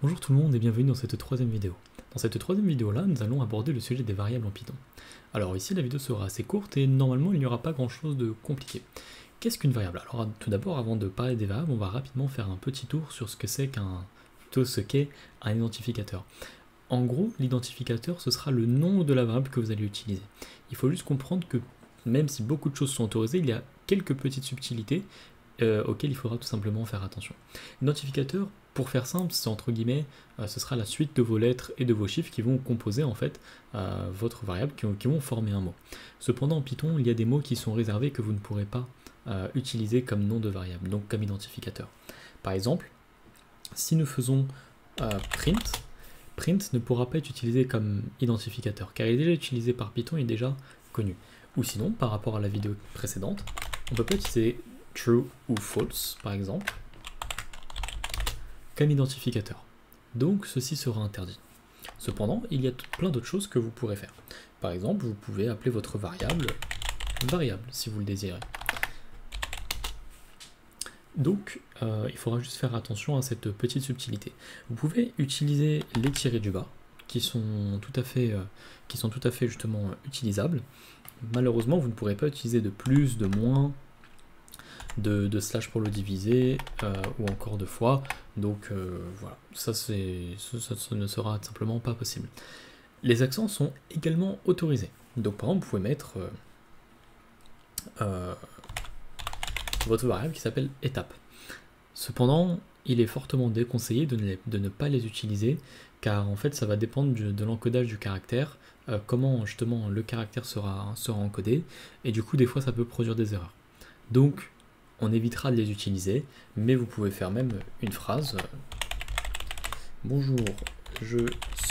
Bonjour tout le monde et bienvenue dans cette troisième vidéo. Dans cette troisième vidéo là, nous allons aborder le sujet des variables en Python. Alors ici la vidéo sera assez courte et normalement il n'y aura pas grand chose de compliqué. Qu'est-ce qu'une variable? Alors tout d'abord, avant de parler des variables, on va rapidement faire un petit tour sur ce que c'est un identificateur. En gros, l'identificateur ce sera le nom de la variable que vous allez utiliser. Il faut juste comprendre que même si beaucoup de choses sont autorisées, il y a quelques petites subtilités auxquelles il faudra tout simplement faire attention. L'identificateur, pour faire simple, c'est entre guillemets, ce sera la suite de vos lettres et de vos chiffres qui vont composer en fait votre variable, qui vont former un mot. Cependant en Python, il y a des mots qui sont réservés que vous ne pourrez pas utiliser comme nom de variable, donc comme identificateur. Par exemple, si nous faisons print ne pourra pas être utilisé comme identificateur, car il est déjà utilisé par Python, il est déjà connu. Ou sinon, par rapport à la vidéo précédente, on ne peut pas utiliser true ou false, par exemple, comme identificateur. Donc ceci sera interdit. Cependant, il y a plein d'autres choses que vous pourrez faire. Par exemple, vous pouvez appeler votre variable si vous le désirez. Donc, il faudra juste faire attention à cette petite subtilité. Vous pouvez utiliser les tirés du bas, qui sont tout à fait justement utilisables. Malheureusement, vous ne pourrez pas utiliser de plus, de moins, de slash pour le diviser, ou encore de fois. Donc voilà, ça ne sera simplement pas possible. Les accents sont également autorisés. Donc par exemple, vous pouvez mettre votre variable qui s'appelle étape. Cependant, il est fortement déconseillé de ne pas les utiliser, car en fait ça va dépendre de l'encodage du caractère, comment justement le caractère sera encodé, et du coup des fois ça peut produire des erreurs. Donc on évitera de les utiliser, mais vous pouvez faire même une phrase. Bonjour, je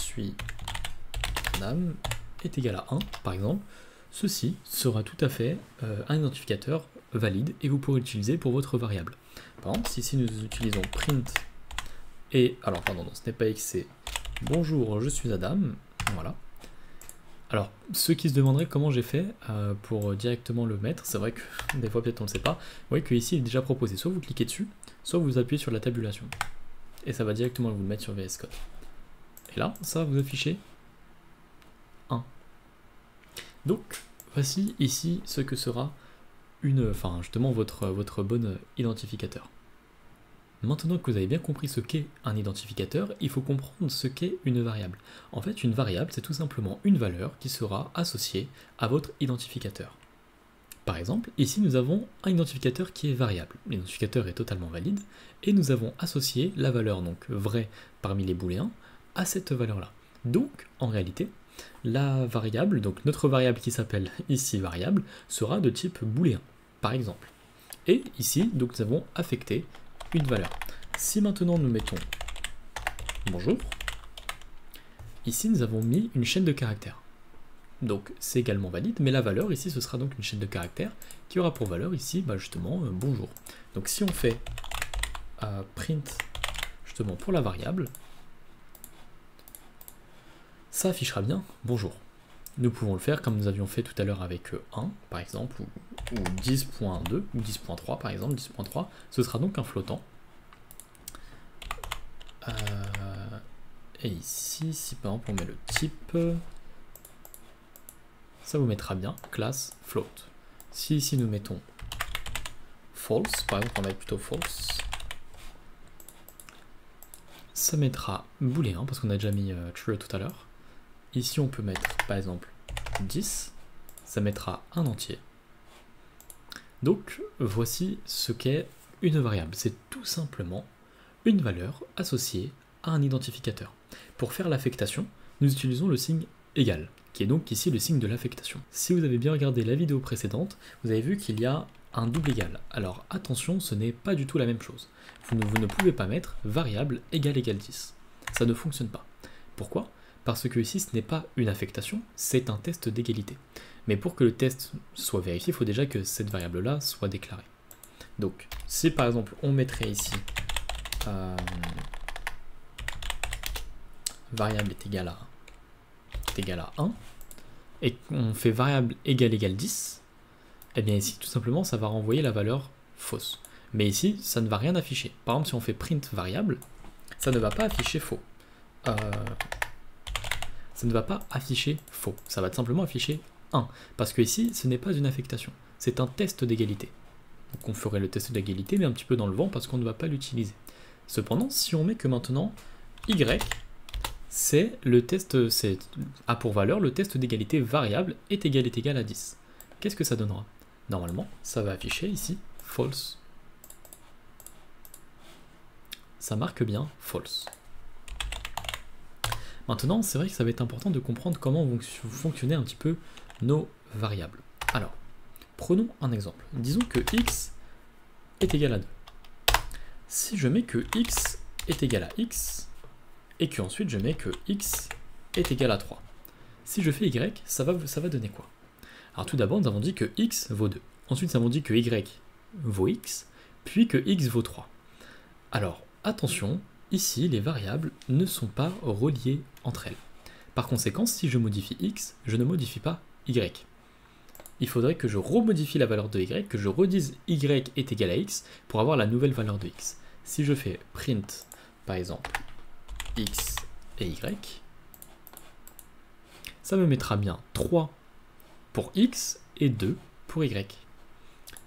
suis Madame est égal à 1, par exemple. Ceci sera tout à fait un identificateur valide et vous pourrez l'utiliser pour votre variable. Par exemple, si ici nous utilisons print et, alors pardon, ce n'est pas x, c'est bonjour, je suis Adam, voilà. Alors, ceux qui se demanderaient comment j'ai fait pour directement le mettre, c'est vrai que des fois peut-être on ne le sait pas, vous voyez que ici il est déjà proposé, soit vous cliquez dessus, soit vous appuyez sur la tabulation, et ça va directement vous le mettre sur VS Code. Et là, ça va vous afficher 1. Donc, voici ici ce que sera justement votre bon identificateur. Maintenant que vous avez bien compris ce qu'est un identificateur, il faut comprendre ce qu'est une variable. En fait, une variable, c'est tout simplement une valeur qui sera associée à votre identificateur. Par exemple, ici nous avons un identificateur qui est variable. L'identificateur est totalement valide, et nous avons associé la valeur donc vraie parmi les booléens à cette valeur-là. Donc, en réalité, la variable, donc notre variable qui s'appelle ici variable, sera de type booléen, par exemple. Et ici, donc nous avons affecté une valeur. Si maintenant nous mettons bonjour, ici nous avons mis une chaîne de caractères. Donc c'est également valide, mais la valeur ici ce sera donc une chaîne de caractères qui aura pour valeur ici justement bonjour. Donc si on fait print justement pour la variable, ça affichera bien bonjour. Nous pouvons le faire comme nous avions fait tout à l'heure avec 1 par exemple, ou 10.2 ou 10.3 par exemple. 10.3, ce sera donc un flottant. Et ici, si par exemple on met le type, ça vous mettra bien classe float. Si ici nous mettons false, par exemple on va mettre plutôt false, ça mettra booléen parce qu'on a déjà mis true tout à l'heure. Ici on peut mettre par exemple 10, ça mettra un entier. Donc voici ce qu'est une variable, c'est tout simplement une valeur associée à un identificateur. Pour faire l'affectation, nous utilisons le signe égal, qui est donc ici le signe de l'affectation. Si vous avez bien regardé la vidéo précédente, vous avez vu qu'il y a un double égal. Alors attention, ce n'est pas du tout la même chose. Vous ne pouvez pas mettre variable égale 10. Ça ne fonctionne pas. Pourquoi ? Parce que ici, ce n'est pas une affectation, c'est un test d'égalité. Mais pour que le test soit vérifié, il faut déjà que cette variable-là soit déclarée. Donc, si par exemple, on mettrait ici variable est égal à 1, et qu'on fait variable égale 10, et bien ici, tout simplement, ça va renvoyer la valeur fausse. Mais ici, ça ne va rien afficher. Par exemple, si on fait print variable, ça ne va pas afficher faux. Ça ne va pas afficher faux, ça va simplement afficher 1, parce que ici, ce n'est pas une affectation, c'est un test d'égalité. Donc on ferait le test d'égalité, mais un petit peu dans le vent, parce qu'on ne va pas l'utiliser. Cependant, si on met que maintenant, y, c'est le test, a pour valeur le test d'égalité variable est égal à 10. Qu'est-ce que ça donnera? Normalement, ça va afficher ici false. Ça marque bien false. Maintenant, c'est vrai que ça va être important de comprendre comment vont fonctionner un petit peu nos variables. Alors, prenons un exemple. Disons que x est égal à 2. Si je mets que x est égal à x, et que ensuite je mets que x est égal à 3. Si je fais y, ça va donner quoi? Alors tout d'abord, nous avons dit que x vaut 2. Ensuite, nous avons dit que y vaut x, puis que x vaut 3. Alors, attention, ici, les variables ne sont pas reliées entre elles. Par conséquent, si je modifie x, je ne modifie pas y. Il faudrait que je remodifie la valeur de y, que je redise y est égal à x pour avoir la nouvelle valeur de x. Si je fais print, par exemple, x et y, ça me mettra bien 3 pour x et 2 pour y.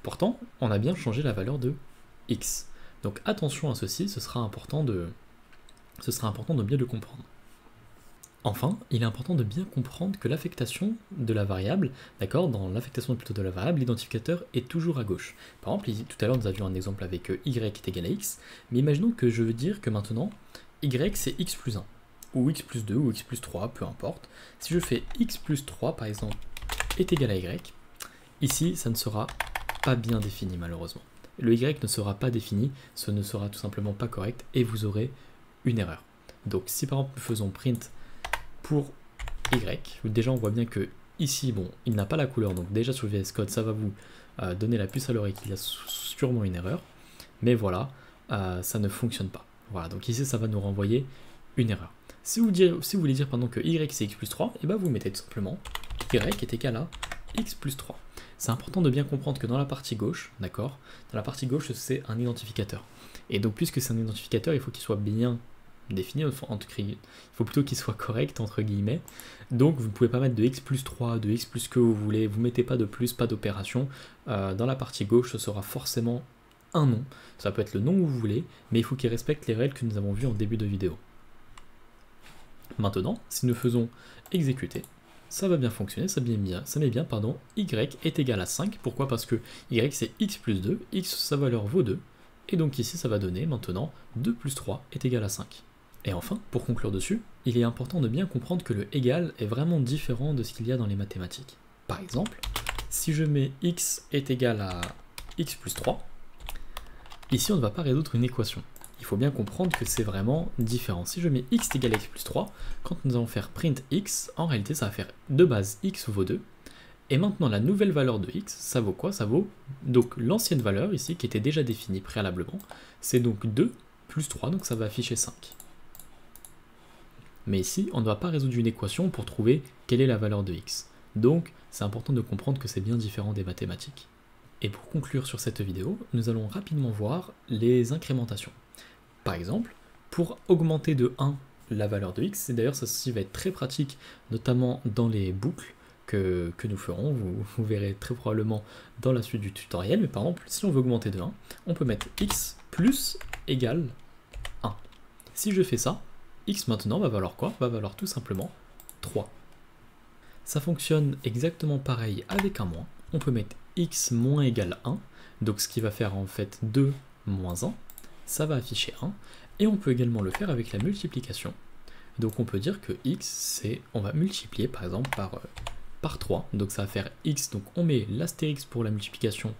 Pourtant, on a bien changé la valeur de x. Donc attention à ceci, ce sera important de bien le comprendre. Enfin, il est important de bien comprendre que l'affectation de la variable, d'accord, dans l'affectation plutôt de la variable, l'identificateur est toujours à gauche. Par exemple, ici, tout à l'heure, nous avions un exemple avec y est égal à x, mais imaginons que je veux dire que maintenant, y c'est x plus 1, ou x plus 2, ou x plus 3, peu importe. Si je fais x plus 3, par exemple, est égal à y, ici, ça ne sera pas bien défini, malheureusement. Le y ne sera pas défini, ce ne sera tout simplement pas correct, et vous aurez une erreur. Donc, si par exemple, nous faisons print pour y, déjà on voit bien que ici, bon, il n'a pas la couleur, donc déjà sur le VS Code, ça va vous donner la puce à l'oreille qu'il y a sûrement une erreur, mais voilà, ça ne fonctionne pas. Voilà, donc ici, ça va nous renvoyer une erreur. Si vous voulez dire pardon, que y c'est x plus 3, et ben vous mettez tout simplement y est égal à x plus 3. C'est important de bien comprendre que dans la partie gauche, d'accord, dans la partie gauche, c'est un identificateur. Et donc, puisque c'est un identificateur, il faut qu'il soit bien défini, il faut plutôt qu'il soit correct, entre guillemets. Donc, vous ne pouvez pas mettre de x plus 3, de x plus que vous voulez, vous ne mettez pas de plus, pas d'opération. Dans la partie gauche, ce sera forcément un nom. Ça peut être le nom que vous voulez, mais il faut qu'il respecte les règles que nous avons vues en début de vidéo. Maintenant, si nous faisons exécuter, ça va bien fonctionner, ça met bien, pardon, y est égal à 5. Pourquoi? Parce que y c'est x plus 2, x sa valeur vaut 2, et donc ici ça va donner maintenant 2 plus 3 est égal à 5. Et enfin, pour conclure dessus, il est important de bien comprendre que le égal est vraiment différent de ce qu'il y a dans les mathématiques. Par exemple, si je mets x est égal à x plus 3, ici on ne va pas résoudre une équation. Il faut bien comprendre que c'est vraiment différent. Si je mets x est égal à x plus 3, quand nous allons faire print x, en réalité ça va faire de base x vaut 2, et maintenant la nouvelle valeur de x, ça vaut quoi? Ça vaut donc l'ancienne valeur ici, qui était déjà définie préalablement, c'est donc 2 plus 3, donc ça va afficher 5. Mais ici, on ne va pas résoudre une équation pour trouver quelle est la valeur de x. Donc, c'est important de comprendre que c'est bien différent des mathématiques. Et pour conclure sur cette vidéo, nous allons rapidement voir les incrémentations. Par exemple, pour augmenter de 1 la valeur de x, et d'ailleurs ceci va être très pratique, notamment dans les boucles que nous ferons, vous verrez très probablement dans la suite du tutoriel, mais par exemple, si on veut augmenter de 1, on peut mettre x plus égale 1. Si je fais ça, x maintenant va valoir quoi? Va valoir tout simplement 3. Ça fonctionne exactement pareil avec un moins. On peut mettre x moins égale 1, donc ce qui va faire en fait 2 moins 1, ça va afficher 1, et on peut également le faire avec la multiplication. Donc on peut dire que x, c'est, on va multiplier par exemple par 3, donc ça va faire x, donc on met l'astérix pour la multiplication,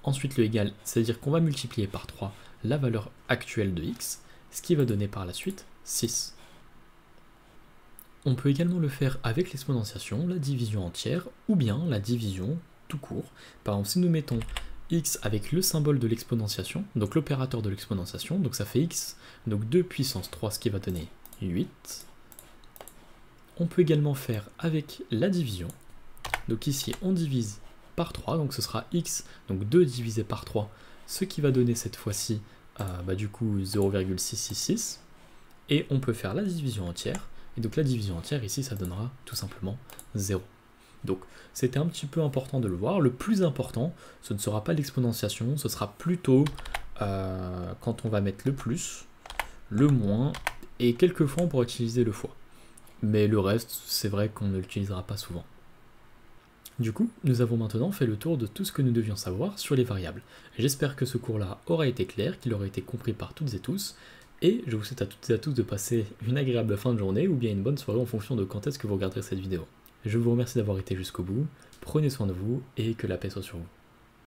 ensuite le égal, c'est-à-dire qu'on va multiplier par 3 la valeur actuelle de x, ce qui va donner par la suite 6. On peut également le faire avec l'exponentiation, la division entière, ou bien la division tout court. Par exemple, si nous mettons x avec le symbole de l'exponentiation, donc l'opérateur de l'exponentiation, donc ça fait x, donc 2 puissance 3, ce qui va donner 8. On peut également faire avec la division, donc ici on divise par 3, donc ce sera x, donc 2 divisé par 3, ce qui va donner cette fois-ci du coup 0,666. et on peut faire la division entière, et donc la division entière ici ça donnera tout simplement 0. Donc c'était un petit peu important de le voir. Le plus important, ce ne sera pas l'exponentiation, ce sera plutôt quand on va mettre le plus, le moins, et quelquefois on pourra utiliser le fois. Mais le reste, c'est vrai qu'on ne l'utilisera pas souvent. Du coup, nous avons maintenant fait le tour de tout ce que nous devions savoir sur les variables. J'espère que ce cours-là aura été clair, qu'il aura été compris par toutes et tous, et je vous souhaite à toutes et à tous de passer une agréable fin de journée ou bien une bonne soirée en fonction de quand est-ce que vous regarderez cette vidéo. Je vous remercie d'avoir été jusqu'au bout, prenez soin de vous et que la paix soit sur vous.